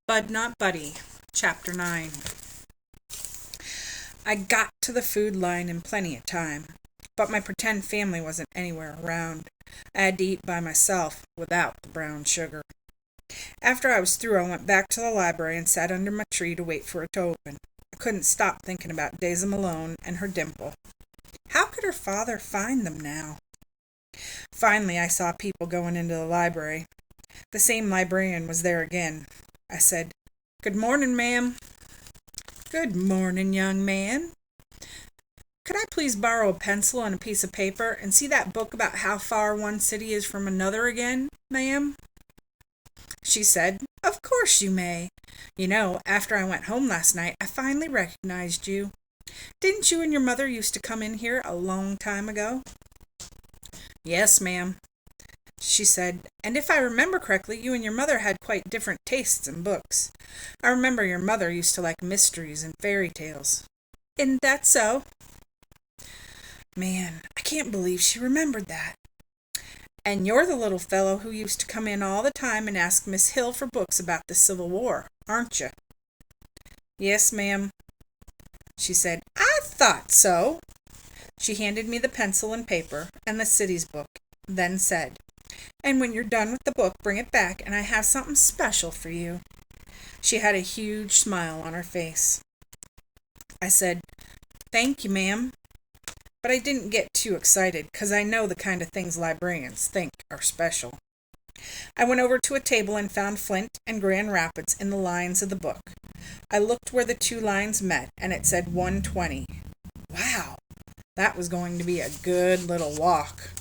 Bud Not Buddy, Chapter 9. I got to the food line in plenty of time, but my pretend family wasn't anywhere around. I had to eat by myself, without the brown sugar. After I was through, I went back to the library and sat under my tree to wait for it to open. I couldn't stop thinking about Daisy Malone and her dimple. How could her father find them now? Finally, I saw people going into the library. The same librarian was there again. I said, "Good morning, ma'am." "Good morning, young man. Could I please borrow a pencil and a piece of paper and see that book about how far one city is from another again, ma'am?" She said, "Of course you may. You know, after I went home last night, I finally recognized you. Didn't you and your mother used to come in here a long time ago?" "Yes, ma'am," she said, "and if I remember correctly, you and your mother had quite different tastes in books. I remember your mother used to like mysteries and fairy tales. Isn't that so?" Man, I can't believe she remembered that. "And you're the little fellow who used to come in all the time and ask Miss Hill for books about the Civil War, aren't you?" "Yes, ma'am," she said. "I thought so." She handed me the pencil and paper and the cities book, then said, "And when you're done with the book, bring it back, and I have something special for you." She had a huge smile on her face. I said, "Thank you, ma'am." But I didn't get too excited, 'cause I know the kind of things librarians think are special. I went over to a table and found Flint and Grand Rapids in the lines of the book. I looked where the two lines met, and it said 120. Wow, that was going to be a good little walk.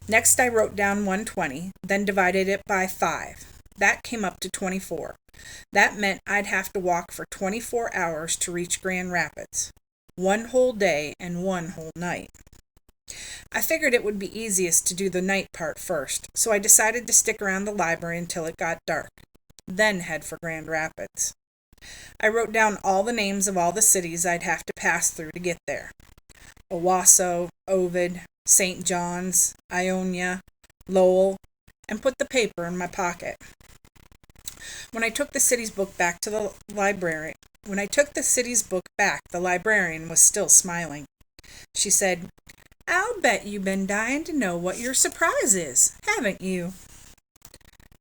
Next, I wrote down 120, then divided it by 5. That came up to 24. That meant I'd have to walk for 24 hours to reach Grand Rapids. 1 whole day and 1 whole night. I figured it would be easiest to do the night part first, so I decided to stick around the library until it got dark, then head for Grand Rapids. I wrote down all the names of all the cities I'd have to pass through to get there. Owasso, Ovid, St. John's, Ionia, Lowell, and put the paper in my pocket. When I took the city's book back, the librarian was still smiling. She said, "I'll bet you've been dying to know what your surprise is, haven't you?"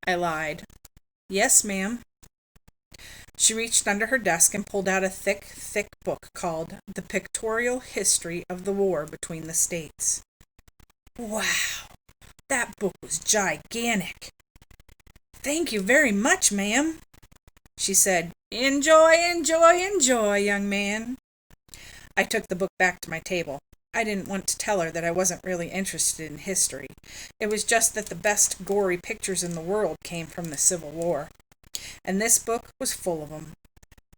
I lied. "Yes, ma'am." She reached under her desk and pulled out a thick, thick book called The Pictorial History of the War Between the States. Wow, that book was gigantic. "Thank you very much, ma'am." She said, "Enjoy, enjoy, enjoy, young man." I took the book back to my table. I didn't want to tell her that I wasn't really interested in history. It was just that the best gory pictures in the world came from the Civil War. And this book was full of them.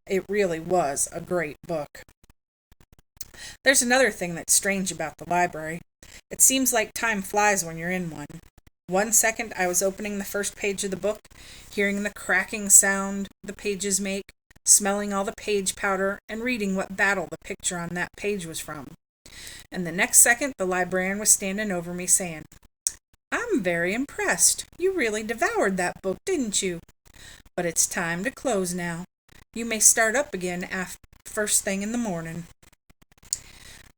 It really was a great book. There's another thing that's strange about the library. It seems like time flies when you're in one. 1 second I was opening the first page of the book, hearing the cracking sound the pages make, smelling all the page powder, and reading what battle the picture on that page was from. And the next second the librarian was standing over me saying, "I'm very impressed. You really devoured that book, didn't you? But it's time to close now. You may start up again first thing in the morning."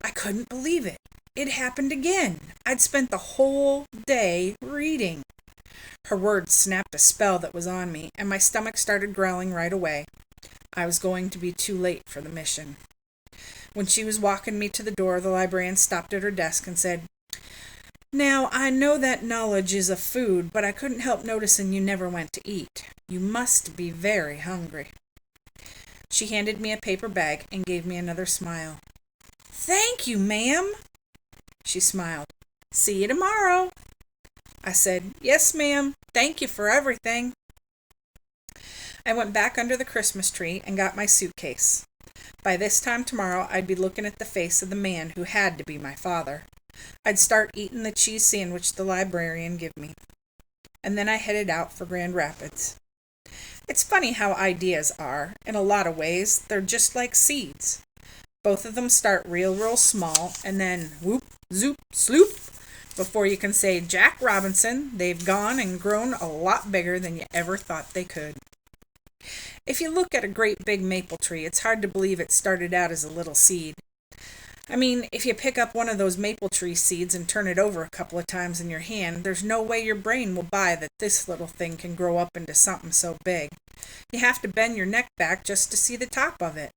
I couldn't believe it. It happened again. I'd spent the whole day reading. Her words snapped a spell that was on me, and my stomach started growling right away. I was going to be too late for the mission. When she was walking me to the door, the librarian stopped at her desk and said, "Now, I know that knowledge is a food, but I couldn't help noticing you never went to eat. You must be very hungry." She handed me a paper bag and gave me another smile. "Thank you, ma'am." She smiled. "See you tomorrow." I said, "Yes, ma'am. Thank you for everything." I went back under the Christmas tree and got my suitcase. By this time tomorrow, I'd be looking at the face of the man who had to be my father. I'd start eating the cheese sandwich the librarian gave me. And then I headed out for Grand Rapids. It's funny how ideas are. In a lot of ways, they're just like seeds. Both of them start real small, and then whoop, zoop, sloop. Before you can say Jack Robinson, they've gone and grown a lot bigger than you ever thought they could. If you look at a great big maple tree, it's hard to believe it started out as a little seed. I mean, if you pick up one of those maple tree seeds and turn it over a couple of times in your hand, there's no way your brain will buy that this little thing can grow up into something so big. You have to bend your neck back just to see the top of it.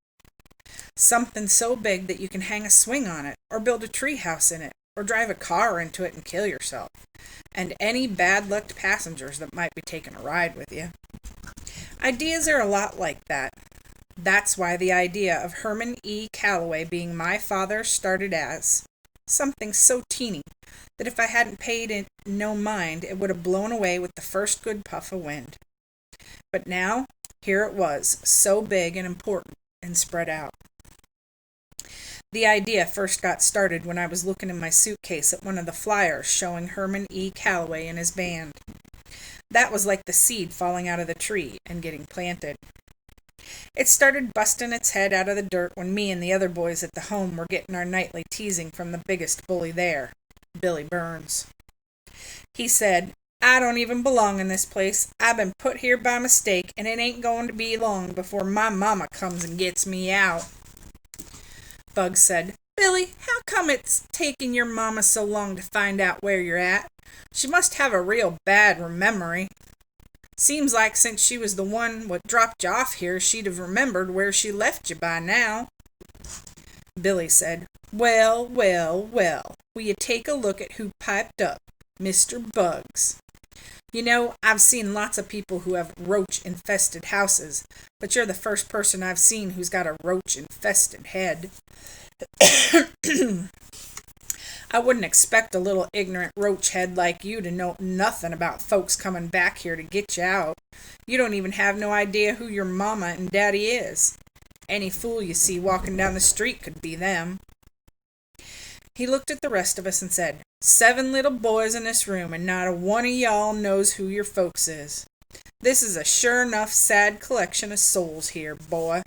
Something so big that you can hang a swing on it, or build a tree house in it, or drive a car into it and kill yourself, and any bad-lucked passengers that might be taking a ride with you. Ideas are a lot like that. That's why the idea of Herman E. Callaway being my father started as something so teeny that if I hadn't paid it no mind, it would have blown away with the first good puff of wind. But now, here it was, so big and important and spread out. The idea first got started when I was looking in my suitcase at one of the flyers showing Herman E. Callaway and his band. That was like the seed falling out of the tree and getting planted. It started busting its head out of the dirt when me and the other boys at the home were getting our nightly teasing from the biggest bully there, Billy Burns. He said, "I don't even belong in this place. I've been put here by mistake, and it ain't going to be long before my mama comes and gets me out." Bugs said, "Billy, how come it's taking your mama so long to find out where you're at? She must have a real bad memory. Seems like since she was the one what dropped you off here, she'd have remembered where she left you by now." Billy said, "Well, well, well, will you take a look at who piped up? Mr. Bugs. You know, I've seen lots of people who have roach-infested houses, but you're the first person I've seen who's got a roach-infested head." "I wouldn't expect a little ignorant roach head like you to know nothing about folks coming back here to get you out. You don't even have no idea who your mama and daddy is. Any fool you see walking down the street could be them." He looked at the rest of us and said, "7 little boys in this room, and not a one of y'all knows who your folks is. This is a sure enough sad collection of souls here, boy."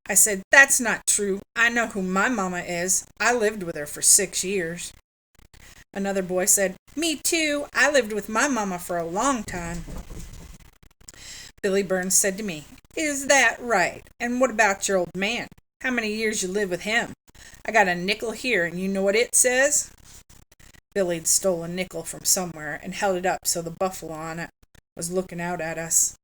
I said, "That's not true. I know who my mama is. I lived with her for 6 years. Another boy said, "Me too. I lived with my mama for a long time." Billy Burns said to me, "Is that right? And what about your old man? How many years you live with him? I got a nickel here, and you know what it says?" Billy'd stole a nickel from somewhere and held it up so the buffalo on it was looking out at us.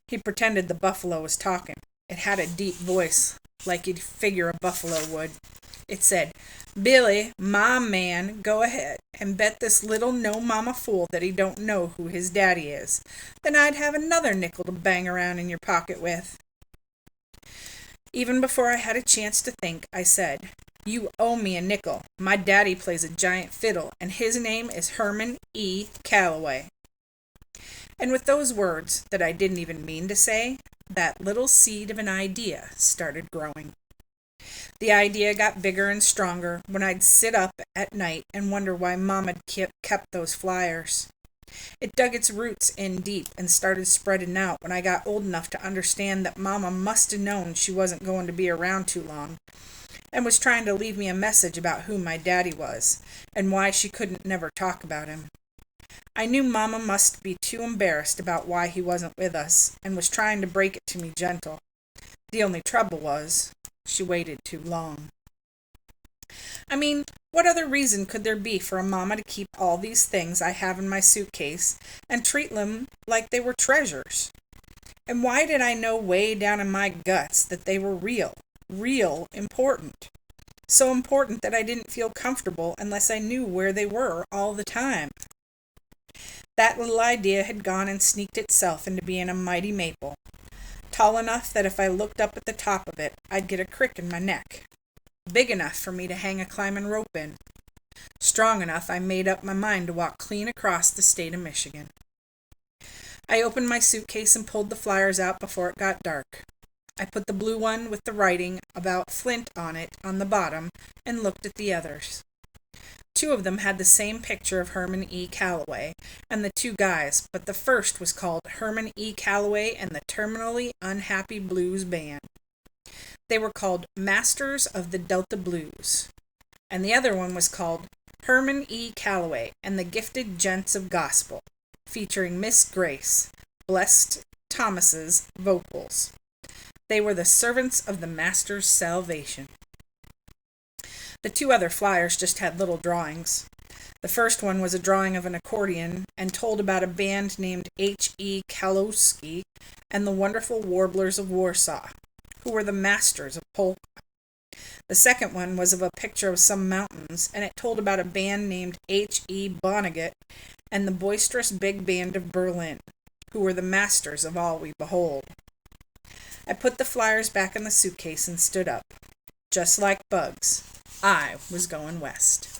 He pretended the buffalo was talking. It had a deep voice, like you'd figure a buffalo would. It said, "Billy, my man, go ahead and bet this little no-mama fool that he don't know who his daddy is. Then I'd have another nickel to bang around in your pocket with." Even before I had a chance to think, I said, "You owe me a nickel. My daddy plays a giant fiddle, and his name is Herman E. Callaway." And with those words that I didn't even mean to say, that little seed of an idea started growing. The idea got bigger and stronger when I'd sit up at night and wonder why Mom had kept those flyers. It dug its roots in deep and started spreading out when I got old enough to understand that Mama must have known she wasn't going to be around too long, and was trying to leave me a message about who my daddy was, and why she couldn't never talk about him. I knew Mama must be too embarrassed about why he wasn't with us, and was trying to break it to me gentle. The only trouble was, she waited too long. I mean, what other reason could there be for a mama to keep all these things I have in my suitcase and treat them like they were treasures? And why did I know way down in my guts that they were real important? So important that I didn't feel comfortable unless I knew where they were all the time. That little idea had gone and sneaked itself into being a mighty maple, tall enough that if I looked up at the top of it, I'd get a crick in my neck, big enough for me to hang a climbing rope in, strong enough I made up my mind to walk clean across the state of Michigan. I opened my suitcase and pulled the flyers out before it got dark. I put the blue one with the writing about Flint on it on the bottom and looked at the others. 2 of them had the same picture of Herman E. Callaway and the 2 guys, but the first was called Herman E. Callaway and the Terminally Unhappy Blues Band. They were called Masters of the Delta Blues, and the other one was called Herman E. Callaway and the Gifted Gents of Gospel, featuring Miss Grace, blessed Thomas's vocals. They were the servants of the Master's salvation. The two other flyers just had little drawings. The first one was a drawing of an accordion and told about a band named H.E. Kalowski and the Wonderful Warblers of Warsaw, who were the masters of polka. The second one was of a picture of some mountains, and it told about a band named H.E. Vonnegut and the boisterous big band of Berlin, who were the masters of all we behold. I put the flyers back in the suitcase and stood up. Just like Bugs, I was going west.